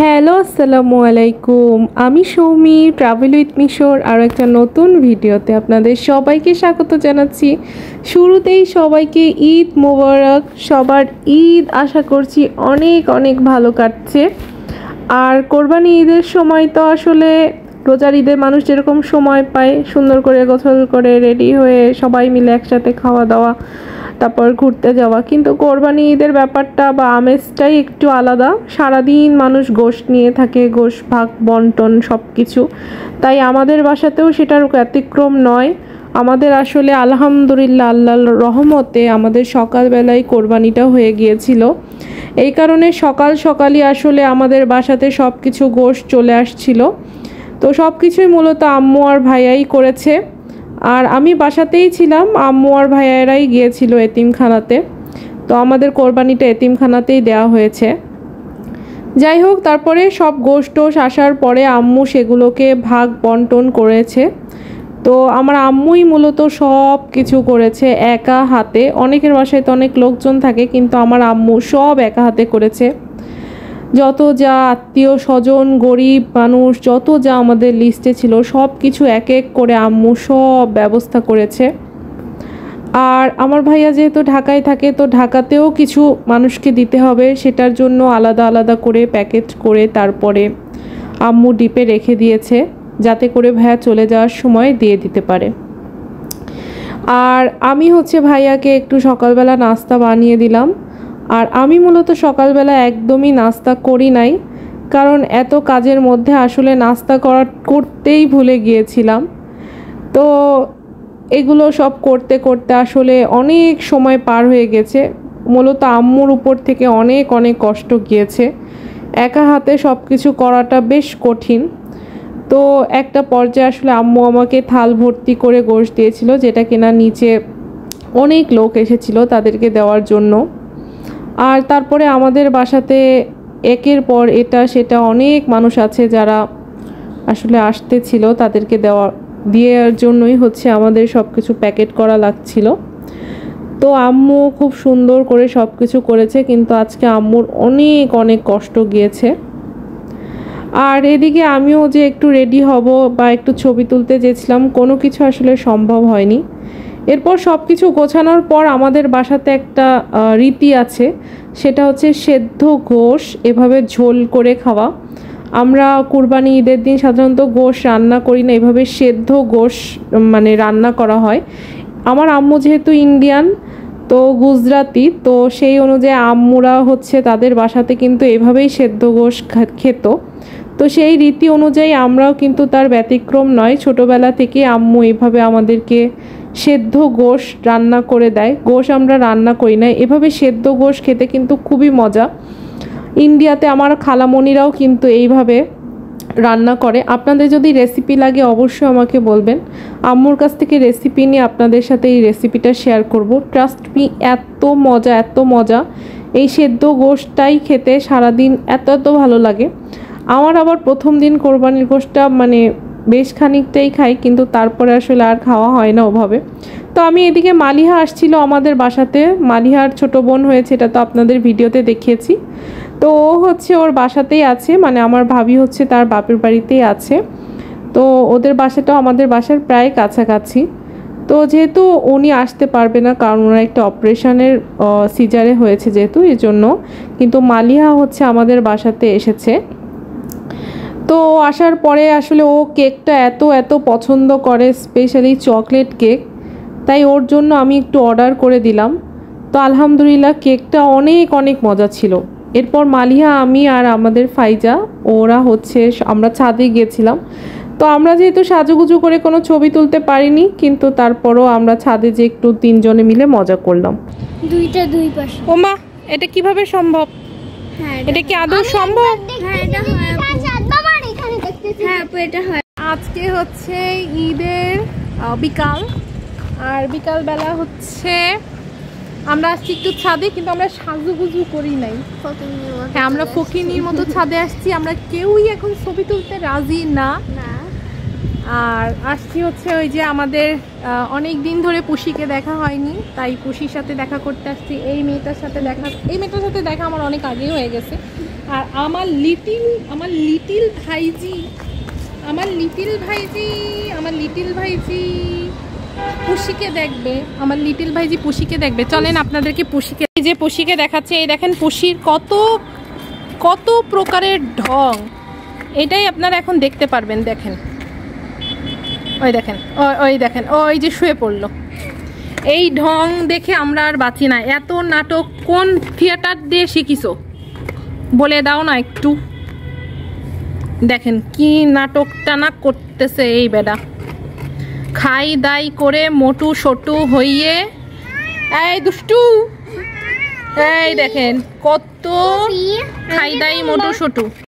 Hello আসসালামু আলাইকুম। আমি সৌমি, ট্রাভেল উইথ মিশর আর একটা নতুন ভিডিওতে আপনাদের সবাইকে স্বাগত জানাচ্ছি। শুরুতেই সবাইকে ঈদ মোবারক। সবার ঈদ আশা করছি অনেক অনেক ভালো কাটছে। আর কোরবানি ঈদের সময় তো আসলে রোজার ঈদে মানুষ যেরকম সময় পায় সুন্দর করে গোসল করে রেডি হয়ে সবাই মিলে একসাথে খাওয়া দাওয়া, তারপর ঘুরতে যাওয়া, কিন্তু কোরবানি ঈদের ব্যাপারটা বা আমেজটাই একটু আলাদা। সারাদিন মানুষ গোশত নিয়ে থাকে, গোশত ভাগ বন্টন সব কিছু। তাই আমাদের বাসাতেও সেটার ব্যতিক্রম নয়। আমাদের আসলে আলহামদুলিল্লাহ আল্লাহর রহমতে আমাদের সকালবেলায় কোরবানিটা হয়ে গিয়েছিল। এই কারণে সকাল সকালই আসলে আমাদের বাসাতে সব কিছু গোশত চলে আসছিল। তো সব কিছুই মূলত আম্মু আর ভাইয়াই করেছে। আর আমি বাসাতেই ছিলাম, আম্মু আর ভাইয়ারাই গিয়েছিল এতিমখানাতে। তো আমাদের কোরবানিটা এতিমখানাতেই দেওয়া হয়েছে। যাই হোক, তারপরে সব গোশত আসার পরে আম্মু সেগুলোকে ভাগ বন্টন করেছে। তো আমার আম্মুই মূলত সব কিছু করেছে একা হাতে। অনেকের বাসায় তো অনেক লোকজন থাকে, কিন্তু আমার আম্মু সব একা হাতে করেছে। যত যা আত্মীয় স্বজন, গরিব মানুষ, যত যা আমাদের লিস্টে ছিল সব কিছু এক এক করে আম্মু সব ব্যবস্থা করেছে। আর আমার ভাইয়া যেহেতু ঢাকায় থাকে, তো ঢাকাতেও কিছু মানুষকে দিতে হবে, সেটার জন্য আলাদা আলাদা করে প্যাকেট করে তারপরে আম্মু ডিপে রেখে দিয়েছে, যাতে করে ভাইয়া চলে যাওয়ার সময় দিয়ে দিতে পারে। আর আমি ভাইয়াকে একটু সকালবেলা নাস্তা বানিয়ে দিলাম। আর আমি মূলত সকালবেলা একদমই নাস্তা করি নাই, কারণ এত কাজের মধ্যে আসলে নাস্তা করতেই ভুলে গিয়েছিলাম। তো এগুলো সব করতে করতে আসলে অনেক সময় পার হয়ে গেছে। মূলত আম্মুর উপর থেকে অনেক অনেক কষ্ট গিয়েছে। একা হাতে সব কিছু করাটা বেশ কঠিন। তো একটা পর্যায়ে আসলে আম্মু আমাকে থাল ভর্তি করে গোশত দিয়েছিল, যেটা কিনা নিচে অনেক লোক এসেছিল তাদেরকে দেওয়ার জন্য। আর তারপরে আমাদের বাসাতে একের পর এটা সেটা অনেক মানুষ আছে যারা আসলে আসতেছিল, তাদেরকে দেওয়ার জন্যই আমাদের সব কিছু প্যাকেট করা লাগছিল। তো আম্মু খুব সুন্দর করে সব কিছু করেছে, কিন্তু আজকে আম্মুর অনেক অনেক কষ্ট গিয়েছে। আর এদিকে আমিও যে একটু রেডি হব বা একটু ছবি তুলতে চেয়েছিলাম, কোনো কিছু আসলে সম্ভব হয়নি। এরপর সব কিছু গোছানোর পর আমাদের বাসাতে একটা রীতি আছে, সেটা সেদ্ধ গোশ এভাবে ঝোল করে খাওয়া। আমরা কুরবানি ঈদের দিন সাধারণত গোশ রান্না করি না, এভাবে সেদ্ধ গোশ মানে রান্না করা হয়। আমার আম্মু যেহেতু ইন্ডিয়ান, তো গুজরাটি, তো সেই অনুযায়ী আম্মুরা তাদের বাসাতে কিন্তু এভাবেই সেদ্ধ গোশ খেত। তো সেই রীতি অনুযায়ী আমরাও কিন্তু তার ব্যতিক্রম নয়। ছোটোবেলা থেকে আম্মু এইভাবে আমাদেরকে সেদ্ধ গোশ রান্না করে দেয়। গোশ আমরা রান্না করি না, এভাবে সেদ্ধ গোশ খেতে কিন্তু খুবই মজা। ইন্ডিয়াতে আমার খালামণিরাও কিন্তু এইভাবে রান্না করে। আপনাদের যদি রেসিপি লাগে অবশ্যই আমাকে বলবেন, আম্মুর কাছ থেকে রেসিপি নিয়ে আপনাদের সাথে এই রেসিপিটা শেয়ার করব। ট্রাস্ট মি, এত মজা এত মজা। এই সেদ্ধ গোশটাই খেতে সারাদিন এত এত ভালো লাগে। আমার আবার প্রথম দিন কোরবানির গোশটা বেশ খানিকটাই খাই, কিন্তু তারপরে আসলে আর খাওয়া হয় না ওভাবে। তো আমি এদিকে মালিহা আসছিল আমাদের বাসাতে। মালিহার ছোট বোন হয়েছে, এটা তো আপনাদের ভিডিওতে দেখিয়েছি। তো ও ওর বাসাতেই আছে, আমার ভাবি তার বাপের বাড়িতেই আছে। তো ওদের বাসাটাও আমাদের বাসার প্রায় কাছাকাছি। তো যেহেতু উনি আসতে পারবে না, কারণ ওনার একটা অপারেশনের সিজারে হয়েছে যেহেতু, এই জন্য। কিন্তু মালিহা আমাদের বাসাতে এসেছে। তো আসার পরে আসলে ও কেকটা এত এত পছন্দ করে, স্পেশালি চকলেট কেক। তাই ওর জন্য আমি একটু অর্ডার করে দিলাম। তো আলহামদুলিল্লাহ কেকটা অনেক অনেক মজা ছিল। এরপর মালিহা, আমি আর আমাদের ফাইজা, ওরা আমরা ছাদে গিয়েছিলাম। তো আমরা যেহেতু সাজুগুজু করে কোনো ছবি তুলতে পারিনি, কিন্তু তারপরও আমরা ছাদে যে একটু তিনজনে মিলে মজা করলাম। দুই পাশে। ওমা, এটা কিভাবে সম্ভব? এটা কি আদৌ সম্ভব? আজকে ঈদের বিকাল, আর বিকাল বেলা আমরা আসছি একটু ছাদে, কিন্তু আমরা সাজুগুজু করি নাই। হ্যাঁ, আমরা ফকিনীর মতো ছাদে আসছি। আমরা কেউই এখন ছবি তুলতে রাজি না। আর আসছি ওই যে আমাদের অনেক দিন ধরে পুষিকে দেখা হয়নি, তাই পুষির সাথে দেখা করতে আসছি। এই মেয়েটার সাথে দেখা আমার অনেক আগেই হয়ে গেছে, আর আমার লিটিল ভাইজি পুষিকে দেখবে, আমার লিটিল ভাইজি পুষিকে দেখবে। চলেন আপনাদেরকে পুষিকে দেখাচ্ছে। এই দেখেন পুষির কত প্রকারের ঢং, এটাই আপনারা এখন দেখতে পারবেন। দেখেন ওই দেখেন ওই যে শুয়ে পড়লো। এই ঢং দেখে আমরা আর বাঁচি না। এত নাটক কোন থিয়েটার দিয়ে শিখিছো বলে দাও না একটু। দেখেন কি নাটকটা না করতেছে এই বেডা, খাই দাই করে মোটু সটু হইয়ে। এই দুষ্টু, এই দেখেন কত খাই দাই মোটু সটু।